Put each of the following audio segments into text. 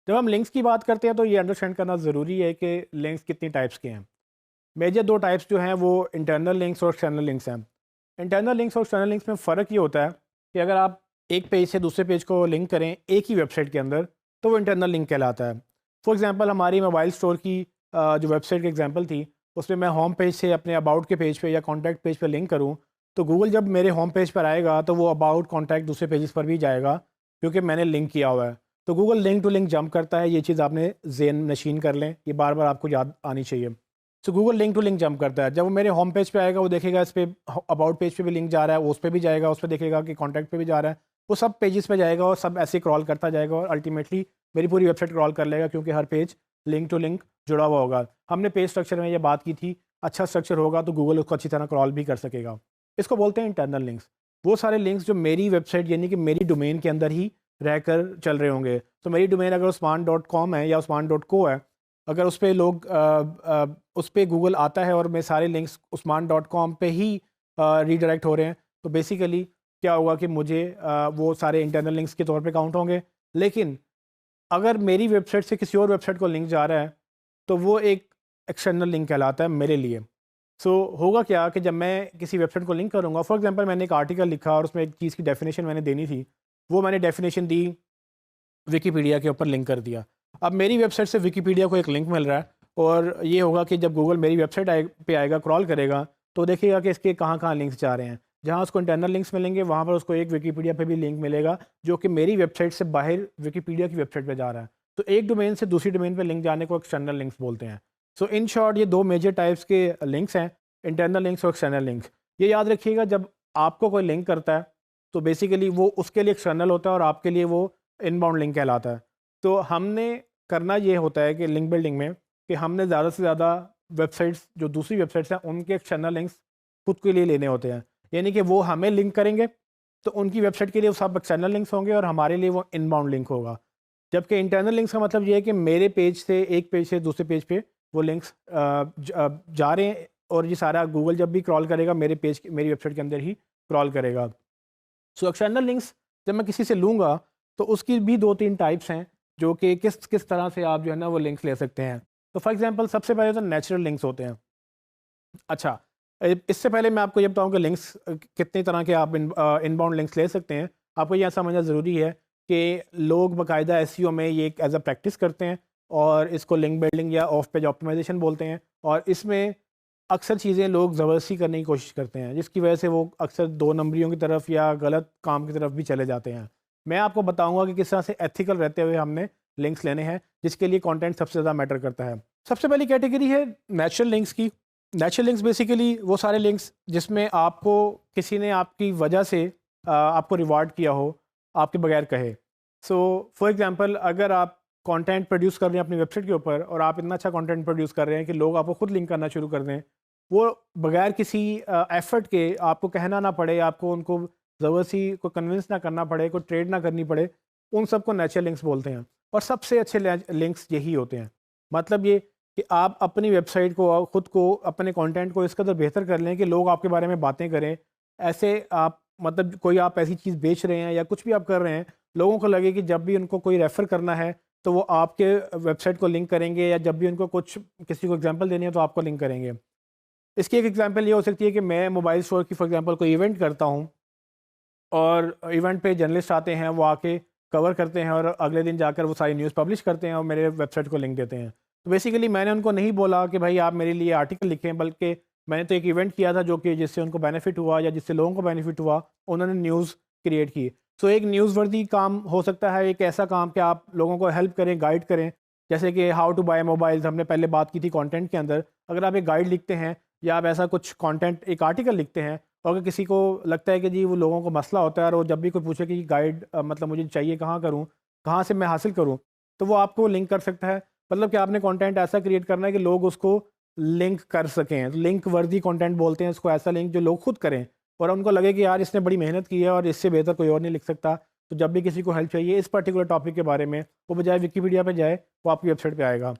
जब हम लिंक्स की बात करते हैं तो ये अंडरस्टैंड करना ज़रूरी है कि लिंक्स कितनी टाइप्स के हैं। मेजर दो टाइप्स जो हैं वो इंटरनल लिंक्स और एक्सटर्नल लिंक्स हैं। इंटरनल लिंक्स और एक्सटर्नल लिंक्स में फ़र्क ये होता है कि अगर आप एक पेज से दूसरे पेज को लिंक करें एक ही वेबसाइट के अंदर तो वो इंटरनल लिंक कहलाता है। फॉर एग्ज़ाम्पल हमारी मोबाइल स्टोर की जो वेबसाइट की एग्जांपल थी उसमें मैं होम पेज से अपने अबाउट के पेज पे या कॉन्टैक्ट पेज पे लिंक करूँ तो गूगल जब मेरे होम पेज पर आएगा तो वो अबाउट कॉन्टैक्ट दूसरे पेजेस पर भी जाएगा क्योंकि मैंने लिंक किया हुआ है। तो Google link to link jump करता है, ये चीज़ आपने ज़हन नशीन कर लें, ये बार बार आपको याद आनी चाहिए। So Google link to link jump करता है, जब वो मेरे होम पेज पे आएगा वो देखेगा इस पे अबाउट पेज पे भी लिंक जा रहा है, वो उस पे भी जाएगा, उस पे देखेगा कि कॉन्टैक्ट पे भी जा रहा है, वो सब पेजेस पे जाएगा और सब ऐसे क्रॉल करता जाएगा और अल्टीमेटली मेरी पूरी वेबसाइट क्रॉल कर लेगा क्योंकि हर पेज लिंक टू लिंक जुड़ा हुआ होगा। हमने पेज स्ट्रक्चर में ये बात की थी, अच्छा स्ट्रक्चर होगा तो गूगल उसको अच्छी तरह क्रॉल भी कर सकेगा। इसको बोलते हैं इंटरनल लिंक्स। वो सारे लिंक्स जो मेरी वेबसाइट यानी कि मेरी डोमेन के अंदर ही रहकर चल रहे होंगे। तो मेरी डोमेन अगर uस्मान.com है या uस्मान.co है, अगर उस पे लोग उस पे गूगल आता है और मेरे सारे लिंक्स uस्मान.com पे ही रीडायरेक्ट हो रहे हैं तो बेसिकली क्या होगा कि मुझे वो सारे इंटरनल लिंक्स के तौर पे काउंट होंगे। लेकिन अगर मेरी वेबसाइट से किसी और वेबसाइट को लिंक जा रहा है तो वो एक एक्सटर्नल लिंक कहलाता है मेरे लिए। होगा क्या कि जब मैं किसी वेबसाइट को लिंक करूँगा, फॉर एग्जांपल मैंने एक आर्टिकल लिखा और उसमें एक चीज़ की डेफिनेशन मैंने देनी थी, वो मैंने डेफिनेशन दी, विकिपीडिया के ऊपर लिंक कर दिया। अब मेरी वेबसाइट से विकिपीडिया को एक लिंक मिल रहा है और ये होगा कि जब गूगल मेरी वेबसाइट पे आएगा, क्रॉल करेगा, तो देखेगा कि इसके कहाँ-कहाँ लिंक्स जा रहे हैं। जहाँ उसको इंटरनल लिंक्स मिलेंगे, वहाँ पर उसको एक विकिपीडिया पे भी लिंक मिलेगा, जो कि मेरी वेबसाइट से बाहर विकिपीडिया की वेबसाइट पे जा रहा है। तो एक डोमेन से दूसरी डोमेन पे लिंक जाने को एक्सटर्नल लिंक्स बोलते हैं। इन शॉर्ट ये 2 मेजर टाइप्स के लिंक्स हैं, इंटरनल लिंक्स और एक्सटर्नल लिंक्स। ये याद रखिएगा, जब आपको कोई लिंक करता है, तो बेसिकली वो उसके लिए एक्सटर्नल होता है और आपके लिए वो इनबाउंड लिंक कहलाता है। तो हमने करना ये होता है कि लिंक बिल्डिंग में कि हमने ज़्यादा से ज़्यादा वेबसाइट्स जो दूसरी वेबसाइट्स हैं उनके एक्सटर्नल लिंक्स खुद के लिए लेने होते हैं। यानी कि वो हमें लिंक करेंगे तो उनकी वेबसाइट के लिए वो सब एक्सटर्नल लिंक्स होंगे और हमारे लिए वो इनबाउंड लिंक होगा। जबकि इंटरनल लिंक्स का मतलब ये है कि मेरे पेज से एक पेज से दूसरे पेज पे वो लिंक्स जा रहे हैं और ये सारा गूगल जब भी क्रॉल करेगा मेरी वेबसाइट के अंदर ही क्रॉल करेगा। एक्सटर्नल लिंक्स जब मैं किसी से लूँगा तो उसकी भी 2-3 टाइप्स हैं जो कि किस किस तरह से आप जो है ना वो लिंक्स ले सकते हैं। तो फॉर एग्जांपल सबसे पहले तो नेचुरल लिंक्स होते हैं। अच्छा, इससे पहले मैं आपको ये बताऊँ कि लिंक्स कितनी तरह के आप इनबाउंड लिंक्स ले सकते हैं। आपको यह समझना ज़रूरी है कि लोग बाकायदा एसईओ में ये एक एज़ अ प्रैक्टिस करते हैं और इसको लिंक बिल्डिंग या ऑफ पेज ऑप्टिमाइजेशन बोलते हैं और इसमें अक्सर चीज़ें लोग ज़बरदस्ती करने की कोशिश करते हैं, जिसकी वजह से वो अक्सर 2 नंबरियों की तरफ या गलत काम की तरफ भी चले जाते हैं। मैं आपको बताऊँगा कि किस तरह से एथिकल रहते हुए हमने लिंक्स लेने हैं, जिसके लिए कंटेंट सबसे ज़्यादा मैटर करता है। सबसे पहली कैटेगरी है नेचुरल लिंक्स की। नेचुरल लिंक्स बेसिकली वो सारे लिंक्स जिसमें आपको किसी ने आपकी वजह से आपको रिवार्ड किया हो, आपके बगैर कहे। फॉर एग्ज़ाम्पल अगर आप कंटेंट प्रोड्यूस कर रहे हैं अपनी वेबसाइट के ऊपर और आप इतना अच्छा कंटेंट प्रोड्यूस कर रहे हैं कि लोग आपको खुद लिंक करना शुरू कर दें, वो बगैर किसी एफर्ट के, आपको कहना ना पड़े, आपको उनको ज़बरदस्ती को कन्विंस ना करना पड़े, कोई ट्रेड ना करनी पड़े, उन सबको नेचुरल लिंक्स बोलते हैं। और सबसे अच्छे लिंक्स यही होते हैं। मतलब ये कि आप अपनी वेबसाइट को और ख़ुद को, अपने कंटेंट को इस कदर बेहतर कर लें कि लोग आपके बारे में बातें करें। ऐसे आप मतलब कोई आप ऐसी चीज़ बेच रहे हैं या कुछ भी आप कर रहे हैं, लोगों को लगे कि जब भी उनको कोई रेफ़र करना है तो वो आपके वेबसाइट को लिंक करेंगे या जब भी उनको कुछ किसी को एग्जांपल देनी है तो आपको लिंक करेंगे। इसकी एक एग्जांपल ये हो सकती है कि मैं मोबाइल स्टोर की फॉर एग्जांपल कोई इवेंट करता हूँ और इवेंट पे जर्नलिस्ट आते हैं, वो आके कवर करते हैं और अगले दिन जाकर वो सारी न्यूज़ पब्लिश करते हैं और मेरे वेबसाइट को लिंक देते हैं। तो बेसिकली मैंने उनको नहीं बोला कि भाई आप मेरे लिए आर्टिकल लिखें, बल्कि मैंने तो एक इवेंट किया था जो कि जिससे उनको बेनिफिट हुआ या जिससे लोगों को बेनिफिट हुआ, उन्होंने न्यूज़ क्रिएट की। एक न्यूज़वर्दी काम हो सकता है, एक ऐसा काम कि आप लोगों को हेल्प करें, गाइड करें, जैसे कि हाउ टू बाय मोबाइल्स हमने पहले बात की थी कंटेंट के अंदर। अगर आप एक गाइड लिखते हैं या आप ऐसा कुछ कंटेंट, एक आर्टिकल लिखते हैं और अगर किसी को लगता है कि जी वो लोगों को मसला होता है और वो जब भी कोई पूछे कि गाइड मतलब मुझे चाहिए, कहाँ करूँ, कहाँ से मैं हासिल करूँ, तो वो आपको लिंक कर सकता है। मतलब कि आपने कंटेंट ऐसा क्रिएट करना है कि लोग उसको लिंक कर सकें। लिंक वर्दी कंटेंट बोलते हैं इसको, ऐसा लिंक जो लोग खुद करें और उनको लगे कि यार इसने बड़ी मेहनत की है और इससे बेहतर कोई और नहीं लिख सकता। तो जब भी किसी को हेल्प चाहिए इस पर्टिकुलर टॉपिक के बारे में, वो बजाय विकिपीडिया पे जाए, वो आपकी वेबसाइट पे आएगा।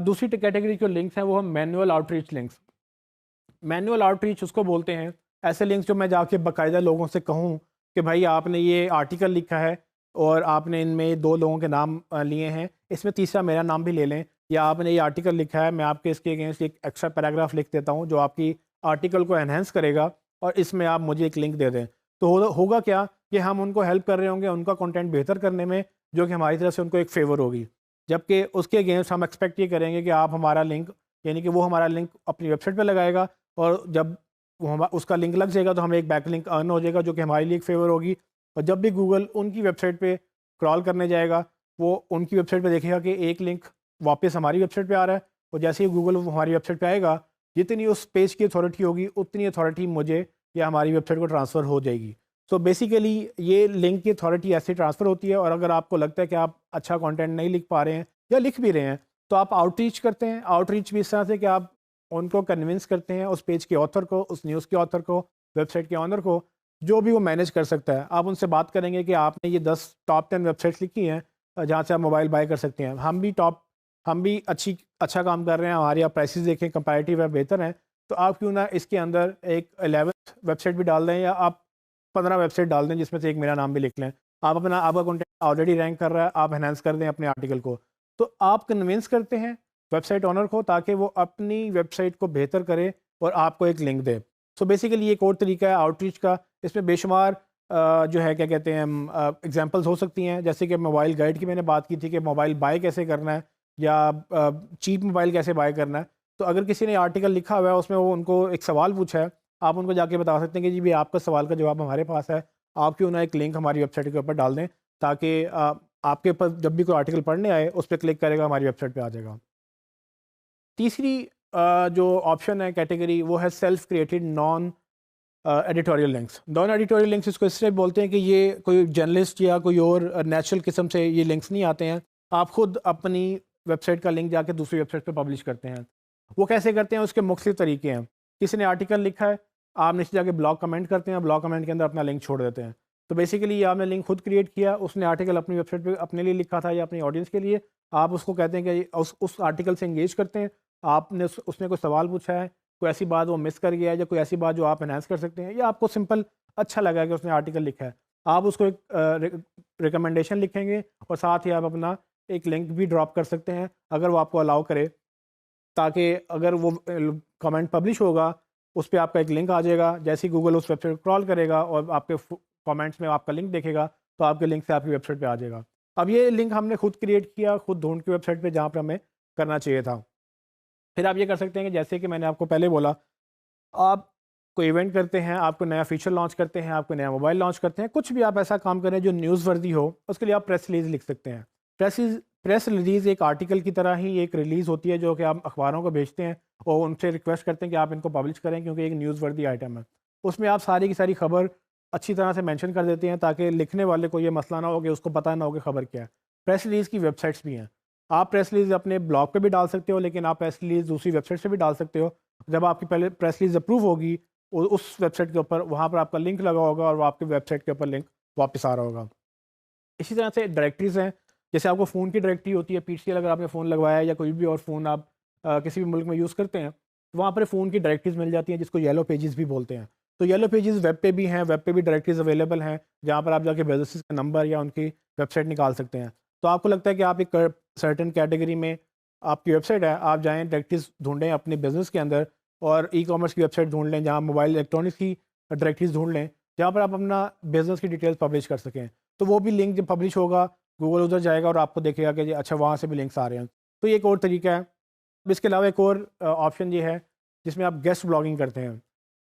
दूसरी कैटेगरी जो लिंक्स हैं वो हम manual outreach links. Manual outreach उसको बोलते हैं, ऐसे लिंक्स जो मैं जाके बाकायदा लोगों से कहूँ कि भाई आपने ये आर्टिकल लिखा है, और आपने इनमें 2 लोगों के नाम लिए हैं, इसमें तीसरा मेरा नाम भी ले लें, या आपने ये आर्टिकल लिखा है, मैं आपके इसके अगेंस्ट एक एक्स्ट्रा पैराग्राफ लिख देता हूँ जो आपकी आर्टिकल को एनहेंस करेगा और इसमें आप मुझे एक लिंक दे दें। तो होगा क्या कि हम उनको हेल्प कर रहे होंगे उनका कंटेंट बेहतर करने में, जो कि हमारी तरफ से उनको एक फ़ेवर होगी। जबकि उसके अगेंस्ट हम एक्सपेक्ट ये करेंगे कि आप हमारा लिंक, यानी कि वो हमारा लिंक अपनी वेबसाइट पे लगाएगा, और जब वो हम उसका लिंक लग जाएगा तो हमें एक बैक लिंक अर्न हो जाएगा जो कि हमारे लिए एक फ़ेवर होगी। और जब भी गूगल उनकी वेबसाइट पे क्रॉल करने जाएगा, वो उनकी वेबसाइट पे देखेगा कि एक लिंक वापस हमारी वेबसाइट पे आ रहा है, और जैसे ही गूगल हमारी वेबसाइट पे आएगा, जितनी उस पेज की अथॉरिटी होगी उतनी अथॉरिटी मुझे या हमारी वेबसाइट को ट्रांसफ़र हो जाएगी। सो बेसिकली ये लिंक की अथॉरिटी ऐसे ट्रांसफ़र होती है। और अगर आपको लगता है कि आप अच्छा कंटेंट नहीं लिख पा रहे हैं या लिख भी रहे हैं, तो आप आउटरीच करते हैं। आउटरीच भी इस तरह से कि आप उनको कन्विंस करते हैं, उस पेज के ऑथर को, उस न्यूज़ के ऑथर को, वेबसाइट के ऑनर को, जो भी वो मैनेज कर सकता है। आप उनसे बात करेंगे कि आपने ये 10 टॉप 10 वेबसाइट्स लिखी हैं जहाँ से आप मोबाइल बाय कर सकते हैं। हम भी अच्छा काम कर रहे हैं, हमारे आप प्राइसेस देखें कंपैरेटिव है, बेहतर हैं, तो आप क्यों ना इसके अंदर एक 11th वेबसाइट भी डाल दें, या आप 15 वेबसाइट डाल दें जिसमें से एक मेरा नाम भी लिख लें। आपका कंटेंट ऑलरेडी रैंक कर रहा है, आप एनहांस कर दें अपने आर्टिकल को। तो आप कन्विंस करते हैं वेबसाइट ओनर को ताकि वो अपनी वेबसाइट को बेहतर करे और आपको एक लिंक दे। सो बेसिकली एक और तरीका है आउटरीच का। इसमें बेशुमार जो है क्या कहते हैं एग्जांपल्स हो सकती हैं, जैसे कि मोबाइल गाइड की मैंने बात की थी कि मोबाइल बाय कैसे करना है, या चीप मोबाइल कैसे बाय करना है। तो अगर किसी ने आर्टिकल लिखा हुआ है, उसमें वो उनको एक सवाल पूछा है, आप उनको जाके बता सकते हैं कि जी भी आपका सवाल का जवाब हमारे पास है, आप क्यों ना एक लिंक हमारी वेबसाइट के ऊपर डाल दें, ताकि आपके पास जब भी कोई आर्टिकल पढ़ने आए उस पर क्लिक करेगा, हमारी वेबसाइट पे आ जाएगा। तीसरी जो ऑप्शन है कैटेगरी, वो है self created non editorial links. Non editorial links इसको इसलिए बोलते हैं कि ये कोई जर्नलिस्ट या कोई और नेचुरल किस्म से ये लिंक्स नहीं आते हैं। आप खुद अपनी वेबसाइट का लिंक जाके दूसरी वेबसाइट पे पब्लिश करते हैं। वो कैसे करते हैं, उसके मुख्तलिफ तरीके हैं। किसी ने आर्टिकल लिखा है, आप नीचे जाके ब्लॉग कमेंट करते हैं, ब्लॉग कमेंट के अंदर अपना लिंक छोड़ देते हैं। तो बेसिकली ये आपने लिंक खुद क्रिएट किया, उसने आर्टिकल अपनी वेबसाइट पे अपने लिए लिखा था या अपनी ऑडियंस के लिए, आप उसको कहते हैं कि उस आर्टिकल से इंगेज करते हैं। आपने उसने कोई सवाल पूछा है, कोई ऐसी बात वो मिस कर गया है, या कोई ऐसी बात जो आप एनहांस कर सकते हैं, या आपको सिंपल अच्छा लगा कि उसने आर्टिकल लिखा है, आप उसको एक रिकमेंडेशन लिखेंगे, और साथ ही आप अपना एक लिंक भी ड्रॉप कर सकते हैं अगर वो आपको अलाउ करे, ताकि अगर वो कमेंट पब्लिश होगा उस पे आपका एक लिंक आ जाएगा। जैसे ही गूगल उस वेबसाइट को क्रॉल करेगा और आपके कमेंट्स में आपका लिंक देखेगा, तो आपके लिंक से आपकी वेबसाइट पे आ जाएगा। अब ये लिंक हमने खुद क्रिएट किया, खुद ढूंढ के वेबसाइट पे जहाँ पर हमें करना चाहिए था। फिर आप ये कर सकते हैं कि जैसे कि मैंने आपको पहले बोला, आप कोई इवेंट करते हैं, आप कोई नया फीचर लॉन्च करते हैं, आप कोई नया मोबाइल लॉन्च करते हैं, कुछ भी आप ऐसा काम करें जो न्यूज़ वर्दी हो, उसके लिए आप प्रेस रिलीज़ लिख सकते हैं। प्रेस रिलीज़ एक आर्टिकल की तरह ही एक रिलीज़ होती है जो कि आप अखबारों को भेजते हैं और उनसे रिक्वेस्ट करते हैं कि आप इनको पब्लिश करें, क्योंकि एक न्यूज़ वर्दी आइटम है। उसमें आप सारी की सारी खबर अच्छी तरह से मेंशन कर देते हैं, ताकि लिखने वाले को ये मसला ना हो कि उसको पता ना हो कि खबर क्या है। प्रेस रिलीज़ की वेबसाइट्स भी हैं। आप प्रेस रिलीज़ अपने ब्लॉग पे भी डाल सकते हो, लेकिन आप प्रेस रिलीज़ दूसरी वेबसाइट से भी डाल सकते हो। जब आपकी पहले प्रेस रिलीज़ अप्रूव होगी, उस वेबसाइट के ऊपर वहाँ पर आपका लिंक लगा होगा और वो आपकी वेबसाइट के ऊपर लिंक वापस आ रहा होगा। इसी तरह से डायरेक्टरीज़ हैं, जैसे आपको फ़ोन की डायरेक्टरी होती है, पीसीएल अगर आपने फ़ोन लगवाया है या कोई भी और फ़ोन आप किसी भी मुल्क में यूज़ करते हैं, तो वहाँ पर फ़ोन की डायरेक्टरीज़ मिल जाती हैं जिसको येलो पेजेस भी बोलते हैं। तो येलो पेजेस वेब पे भी हैं, वेब पे भी डायरेक्टरीज़ अवेलेबल हैं, जहाँ पर आप जाके बिज़नेस का नंबर या उनकी वेबसाइट निकाल सकते हैं। तो आपको लगता है कि आप एक सर्टेन कैटेगरी में आपकी वेबसाइट है, आप जाएँ डायरेक्टरीज़ ढूँढें अपने बिज़नेस के अंदर, और ई-कॉमर्स की वेबसाइट ढूँढ लें जहाँ मोबाइल इलेक्ट्रॉनिक्स की डायरेक्टरीज़ ढूँढ लें, जहाँ पर आप अपना बिज़नेस की डिटेल्स पब्लिश कर सकें। तो वो भी लिंक जब पब्लिश होगा, गूगल उधर जाएगा और आपको देखेगा कि जी अच्छा वहाँ से भी लिंक्स आ रहे हैं। तो ये एक और तरीका है। अब इसके अलावा एक और ऑप्शन ये है जिसमें आप गेस्ट ब्लॉगिंग करते हैं।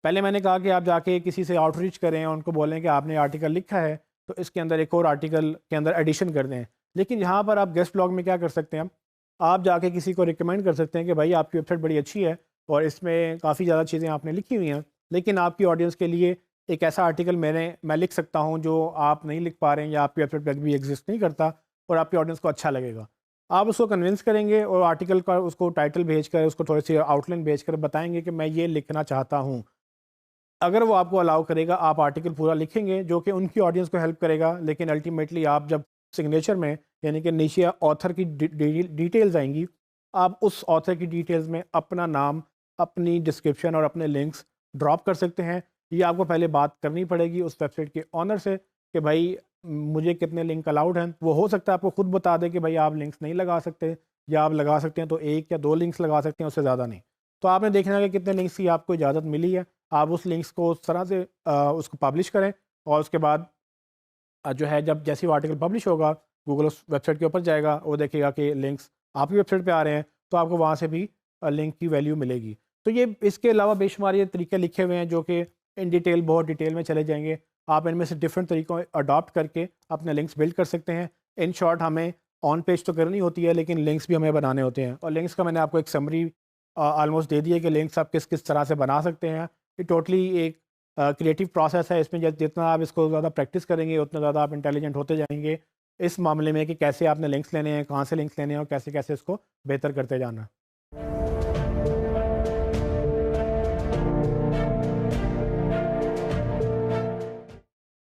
पहले मैंने कहा कि आप जाके किसी से आउटरीच करें, उनको बोलें कि आपने आर्टिकल लिखा है, तो इसके अंदर एक और आर्टिकल के अंदर एडिशन कर दें। लेकिन यहाँ पर आप गेस्ट ब्लॉग में क्या कर सकते हैं, आप जाके किसी को रिकमेंड कर सकते हैं कि भाई आपकी वेबसाइट बड़ी अच्छी है और इसमें काफ़ी ज़्यादा चीज़ें आपने लिखी हुई हैं, लेकिन आपकी ऑडियंस के लिए एक ऐसा आर्टिकल मैं लिख सकता हूँ जो आप नहीं लिख पा रहे हैं या आपकी वेबसाइट पर भी एग्जिस्ट नहीं करता, और आपकी ऑडियंस को अच्छा लगेगा। आप उसको कन्विंस करेंगे और आर्टिकल का उसको टाइटल भेजकर, उसको थोड़ी सी आउटलाइन भेजकर बताएंगे कि मैं ये लिखना चाहता हूँ। अगर वो आपको अलाउ करेगा, आप आर्टिकल पूरा लिखेंगे जो कि उनकी ऑडियंस को हेल्प करेगा, लेकिन अल्टीमेटली आप जब सिग्नेचर में, यानी कि नीचे ऑथर की डिटेल्स आएंगी, आप उस ऑथर की डिटेल्स में अपना नाम, अपनी डिस्क्रिप्शन और अपने लिंक्स ड्रॉप कर सकते हैं। ये आपको पहले बात करनी पड़ेगी उस वेबसाइट के ऑनर से कि भाई मुझे कितने लिंक अलाउड हैं। वो हो सकता है आपको खुद बता दे कि भाई आप लिंक्स नहीं लगा सकते, या आप लगा सकते हैं तो 1 या 2 लिंक्स लगा सकते हैं, उससे ज़्यादा नहीं। तो आपने देखना है कि कितने लिंक्स की आपको इजाज़त मिली है। आप उस लिंक्स को उस तरह से उसको पब्लिश करें, और उसके बाद जो है जब जैसे वो आर्टिकल पब्लिश होगा, गूगल उस वेबसाइट के ऊपर जाएगा, वो देखेगा कि लिंक्स आपकी वेबसाइट पे आ रहे हैं, तो आपको वहाँ से भी लिंक की वैल्यू मिलेगी। तो ये इसके अलावा बेशुमार ये तरीके लिखे हुए हैं जो कि इन डिटेल, बहुत डिटेल में चले जाएंगे। आप इनमें से डिफरेंट तरीकों अडॉप्ट करके अपने लिंक्स बिल्ड कर सकते हैं। इन शॉर्ट हमें ऑन पेज तो करनी होती है, लेकिन लिंक्स भी हमें बनाने होते हैं, और लिंक्स का मैंने आपको एक समरी ऑलमोस्ट दे दी है कि लिंक्स आप किस किस तरह से बना सकते हैं। ये टोटली एक क्रिएटिव प्रोसेस है। इसमें जितना आप इसको ज़्यादा प्रैक्टिस करेंगे, उतना ज़्यादा आप इंटेलिजेंट होते जाएंगे इस मामले में कि कैसे आपने लिंक्स लेने हैं, कहाँ से लिंक्स लेने हैं, और कैसे कैसे इसको बेहतर करते जाना है।